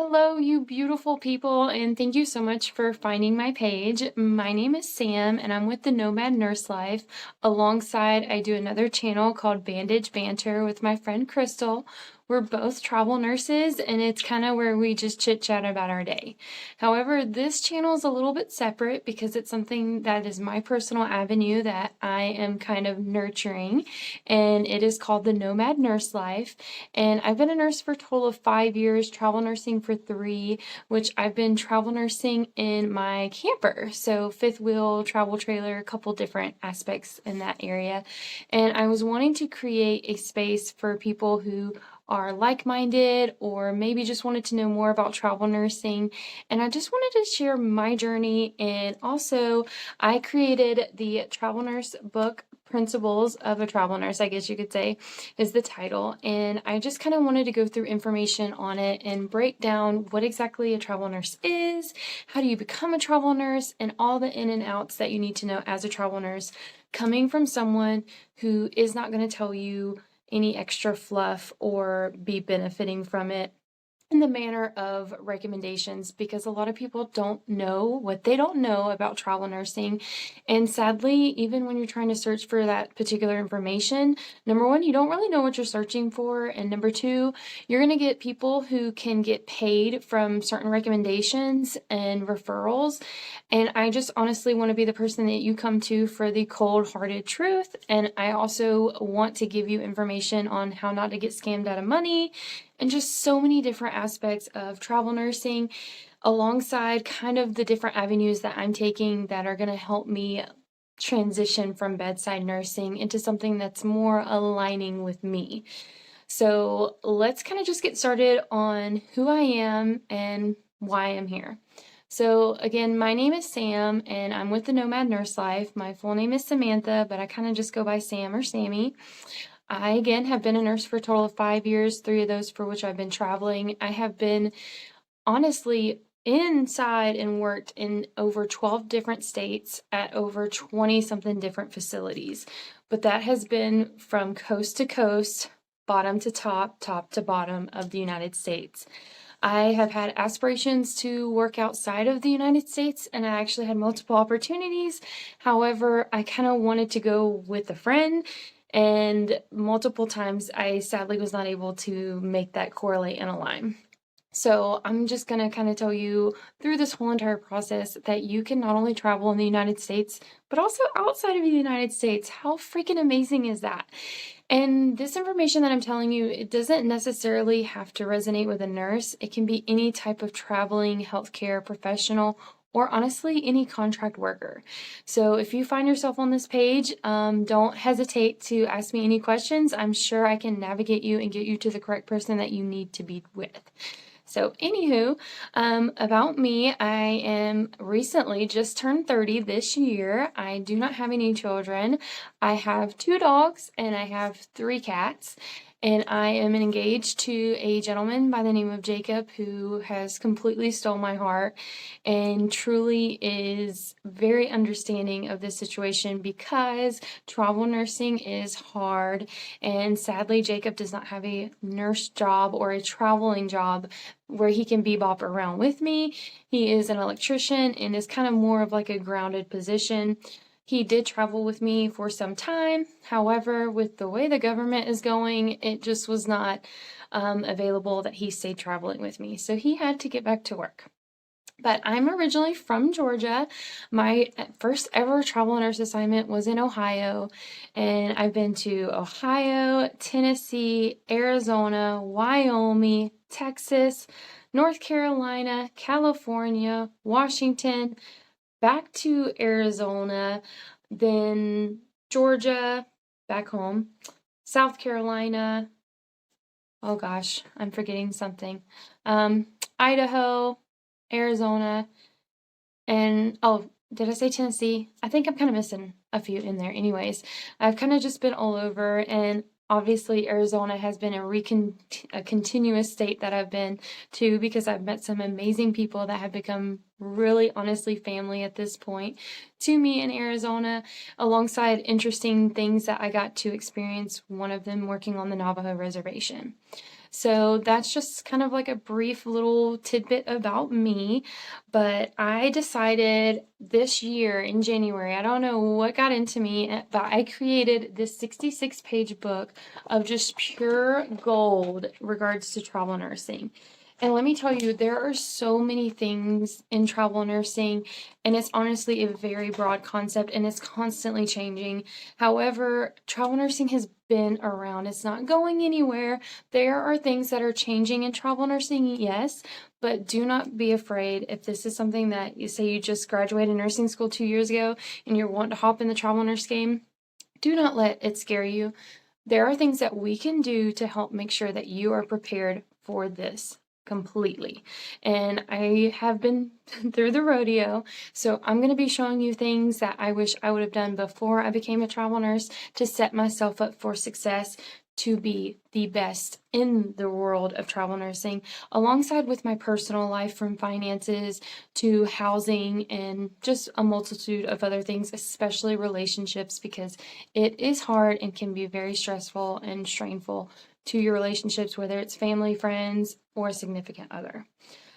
Hello, you beautiful people, and thank you so much for finding my page. My name is Sam, and I'm with the Nomad Nurse Life. Alongside, I do another channel called Bandage Banter with my friend Crystal. We're both travel nurses, and it's kind of where we just chit chat about our day. However, this channel is a little bit separate because it's something that is my personal avenue that I am kind of nurturing, and it is called the Nomad Nurse Life. And I've been a nurse for a total of 5 years, travel nursing for 3, which I've been travel nursing in my camper. So fifth wheel, travel trailer, a couple different aspects in that area. And I was wanting to create a space for people who are like-minded or maybe just wanted to know more about travel nursing. And I just wanted to share my journey. And also I created the Travel Nurse book, Principles of a Travel Nurse, I guess you could say, is the title. And I just kind of wanted to go through information on it and break down what exactly a travel nurse is, how do you become a travel nurse, and all the in and outs that you need to know as a travel nurse, coming from someone who is not going to tell you any extra fluff or be benefiting from it in the manner of recommendations, because a lot of people don't know what they don't know about travel nursing. And sadly, even when you're trying to search for that particular information, number one, you don't really know what you're searching for. And number two, you're going to get people who can get paid from certain recommendations and referrals. And I just honestly want to be the person that you come to for the cold-hearted truth. And I also want to give you information on how not to get scammed out of money and just so many different aspects of travel nursing, alongside kind of the different avenues that I'm taking that are going to help me transition from bedside nursing into something that's more aligning with me. So let's kind of just get started on who I am and why I'm here. So again, my name is Sam, and I'm with the Nomad Nurse Life. My full name is Samantha, but I kind of just go by Sam or Sammy. I, again, have been a nurse for a total of 5 years, 3 of those for which I've been traveling. I have been, honestly, inside and worked in over 12 different states at over 20-something different facilities. But that has been from coast to coast, bottom to top, top to bottom of the United States. I have had aspirations to work outside of the United States, and I actually had multiple opportunities. However, I kind of wanted to go with a friend, and multiple times I sadly was not able to make that correlate and align. So I'm just going to kind of tell you through this whole entire process that you can not only travel in the United States, but also outside of the United States. How freaking amazing is that? And this information that I'm telling you, it doesn't necessarily have to resonate with a nurse. It can be any type of traveling healthcare professional, or honestly, any contract worker. So if you find yourself on this page, don't hesitate to ask me any questions. I'm sure I can navigate you and get you to the correct person that you need to be with. So anywho, about me, I am recently just turned 30 this year. I do not have any children. I have 2 dogs and I have 3 cats. And I am engaged to a gentleman by the name of Jacob, who has completely stole my heart and truly is very understanding of this situation, because travel nursing is hard. And sadly, Jacob does not have a nurse job or a traveling job where he can bebop around with me. He is an electrician and is kind of more of like a grounded position. He did travel with me for some time. However, with the way the government is going, it just was not available that he stayed traveling with me. So he had to get back to work. But I'm originally from Georgia. My first ever travel nurse assignment was in Ohio, and I've been to Ohio, Tennessee, Arizona, Wyoming, Texas, North Carolina, California, Washington, back to Arizona, then Georgia, back home, South Carolina. Oh gosh, I'm forgetting something. Idaho, Arizona, and oh, did I say Tennessee? I think I'm kind of missing a few in there. Anyways, I've kind of just been all over, and obviously Arizona has been a continuous state that I've been to, because I've met some amazing people that have become really honestly family at this point to me in Arizona, alongside interesting things that I got to experience, one of them working on the Navajo reservation. So that's just kind of like a brief little tidbit about me. But I decided this year in January, I don't know what got into me, but I created this 66-page book of just pure gold regards to travel nursing. And let me tell you, there are so many things in travel nursing, and it's honestly a very broad concept and it's constantly changing. However, travel nursing has been around, it's not going anywhere. There are things that are changing in travel nursing, yes, but do not be afraid if this is something that you say you just graduated nursing school 2 years ago and you're wanting to hop in the travel nurse game. Do not let it scare you. There are things that we can do to help make sure that you are prepared for this completely. And I have been through the rodeo, so I'm going to be showing you things that I wish I would have done before I became a travel nurse to set myself up for success to be the best in the world of travel nursing, alongside with my personal life, from finances to housing and just a multitude of other things, especially relationships, because it is hard and can be very stressful and strainful to your relationships, whether it's family, friends, or a significant other.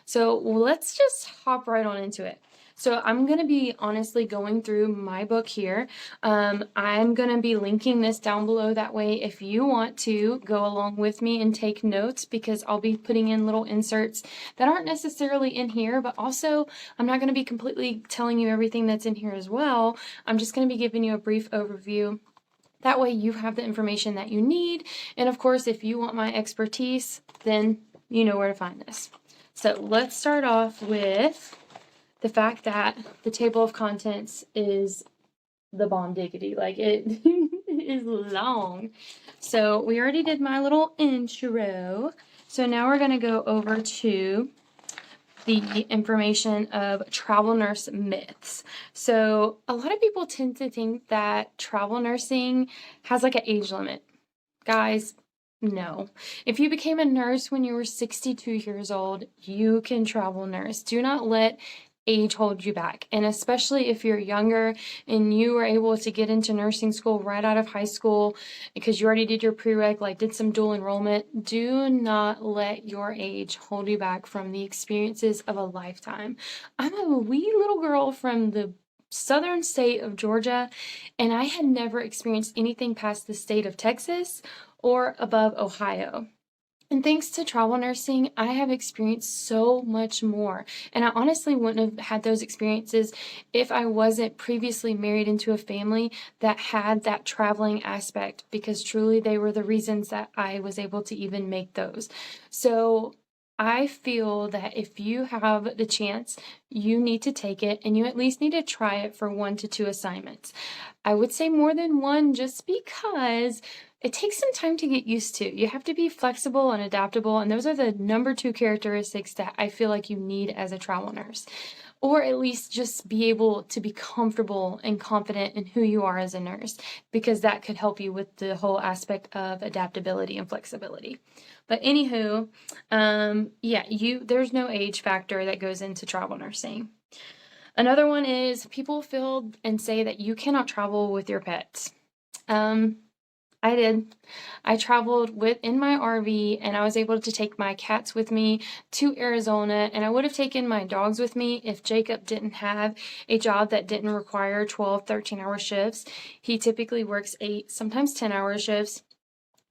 So let's just hop right on into it. So I'm going to be honestly going through my book here. I'm going to be linking this down below. That way, if you want to go along with me and take notes, because I'll be putting in little inserts that aren't necessarily in here, but also I'm not going to be completely telling you everything that's in here as well. I'm just going to be giving you a brief overview. That way you have the information that you need. And of course, if you want my expertise, then you know where to find this. So let's start off with the fact that the table of contents is the bomb diggity. Like, it is long. So we already did my little intro. So now we're going to go over to the information of travel nurse myths. So a lot of people tend to think that travel nursing has like an age limit. Guys, no. If you became a nurse when you were 62 years old, you can travel nurse. Do not let age hold you back. And especially if you're younger and you were able to get into nursing school right out of high school because you already did your prereq, like did some dual enrollment, do not let your age hold you back from the experiences of a lifetime. I'm a wee little girl from the southern state of Georgia, and I had never experienced anything past the state of Texas or above Ohio. And thanks to travel nursing, I have experienced so much more. And I honestly wouldn't have had those experiences if I wasn't previously married into a family that had that traveling aspect, because truly they were the reasons that I was able to even make those. So I feel that if you have the chance, you need to take it, and you at least need to try it for 1 to 2 assignments. I would say more than one, just because it takes some time to get used to. You have to be flexible and adaptable, and those are the number 2 characteristics that I feel like you need as a travel nurse. Or at least just be able to be comfortable and confident in who you are as a nurse, because that could help you with the whole aspect of adaptability and flexibility. But anywho, there's no age factor that goes into travel nursing. Another one is people feel and say that you cannot travel with your pets. I did. I traveled in my RV, and I was able to take my cats with me to Arizona, and I would have taken my dogs with me if Jacob didn't have a job that didn't require 12, 13-hour shifts. He typically works 8, sometimes 10-hour shifts.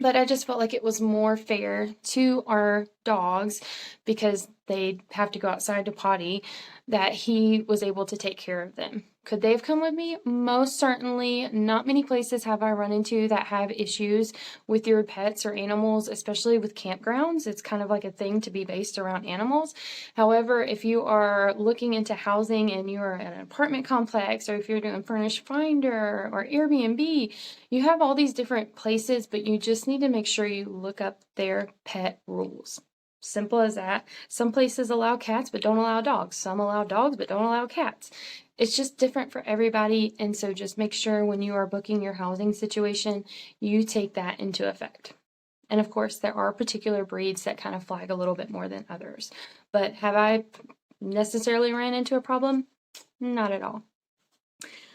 But I just felt like it was more fair to our dogs, because they have to go outside to potty, that he was able to take care of them. Could they have come with me? Most certainly. Not many places have I run into that have issues with your pets or animals, especially with campgrounds. It's kind of like a thing to be based around animals. However, if you are looking into housing and you're at an apartment complex, or if you're doing Furnish Finder or Airbnb, you have all these different places, but you just need to make sure you look up their pet rules. Simple as that. Some places allow cats but don't allow dogs. Some allow dogs but don't allow cats. It's just different for everybody, and so just make sure when you are booking your housing situation, you take that into effect. And of course, there are particular breeds that kind of flag a little bit more than others. But have I necessarily ran into a problem? Not at all.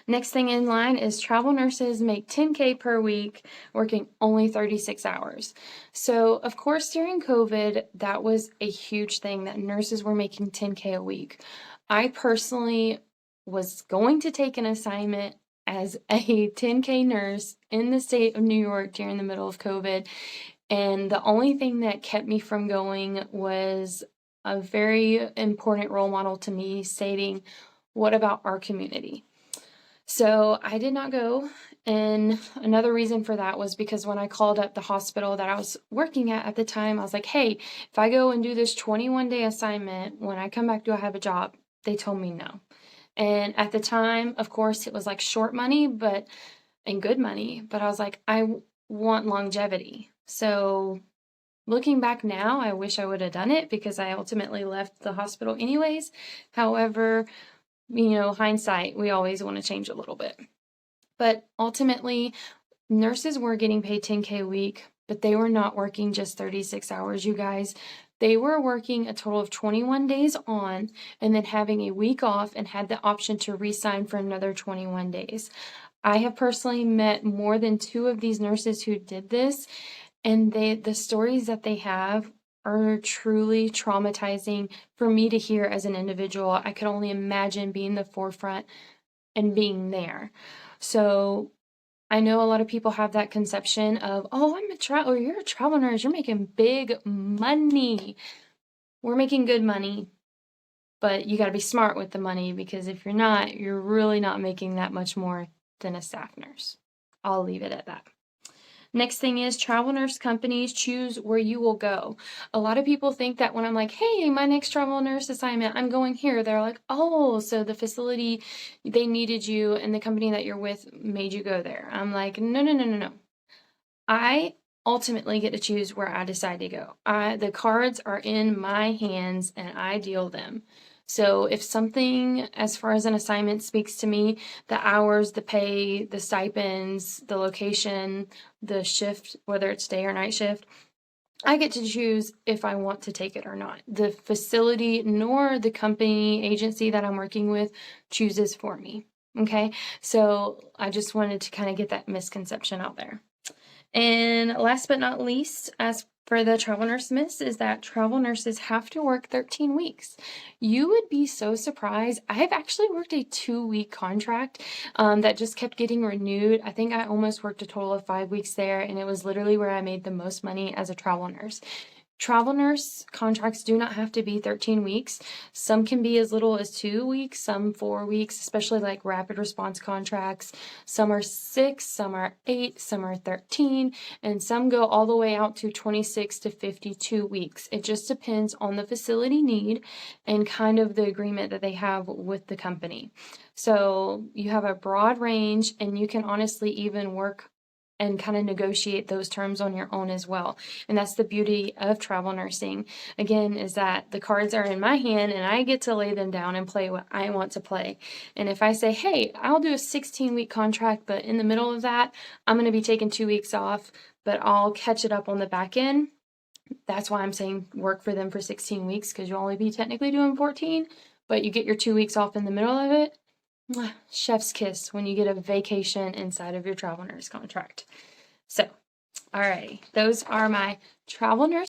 Next thing in line is travel nurses make 10K per week, working only 36 hours. So, of course, during COVID, that was a huge thing that nurses were making 10K a week. I personally was going to take an assignment as a 10K nurse in the state of New York during the middle of COVID. And the only thing that kept me from going was a very important role model to me stating, "What about our community?" So I did not go. And another reason for that was because when I called up the hospital that I was working at the time, I was like, "Hey, if I go and do this 21-day assignment, when I come back, do I have a job?" They told me no. And at the time, of course, it was like short money, and good money, but I was like, I want longevity. So looking back now, I wish I would have done it because I ultimately left the hospital anyways. However, hindsight, we always want to change a little bit. But ultimately, nurses were getting paid 10K a week, but they were not working just 36 hours, you guys. They were working a total of 21 days on and then having a week off and had the option to re-sign for another 21 days. I have personally met more than 2 of these nurses who did this, and the stories that they have are truly traumatizing for me to hear as an individual. I could only imagine being the forefront and being there. So I know a lot of people have that conception of, "Oh, you're a travel nurse, you're making big money." We're making good money, but you got to be smart with the money, because if you're not, you're really not making that much more than a staff nurse. I'll leave it at that. Next thing is travel nurse companies choose where you will go. A lot of people think that when I'm like, "Hey, my next travel nurse assignment, I'm going here," they're like, "Oh, so the facility, they needed you and the company that you're with made you go there." I'm like, "No, no, no, no, no. I ultimately get to choose where I decide to go. The cards are in my hands and I deal them. So if something as far as an assignment speaks to me, the hours, the pay, the stipends, the location, the shift, whether it's day or night shift, I get to choose if I want to take it or not. The facility nor the company agency that I'm working with chooses for me." Okay, so I just wanted to kind of get that misconception out there. And last but not least, as for the travel nurse myths, is that travel nurses have to work 13 weeks. You would be so surprised. I have actually worked a 2-week contract that just kept getting renewed. I think I almost worked a total of 5 weeks there, and it was literally where I made the most money as a travel nurse. Travel nurse contracts do not have to be 13 weeks. Some can be as little as 2 weeks, some 4 weeks, especially like rapid response contracts. Some are 6, some are 8, some are 13, and some go all the way out to 26 to 52 weeks. It just depends on the facility need and kind of the agreement that they have with the company. So you have a broad range, and you can honestly even work and kind of negotiate those terms on your own as well. And that's the beauty of travel nursing, again, is that the cards are in my hand and I get to lay them down and play what I want to play. And if I say, "Hey, I'll do a 16-week contract, but in the middle of that, I'm going to be taking 2 weeks off, but I'll catch it up on the back end," that's why I'm saying work for them for 16 weeks, because you'll only be technically doing 14, but you get your 2 weeks off in the middle of it. Chef's kiss when you get a vacation inside of your travel nurse contract. So, alrighty, those are my travel nurse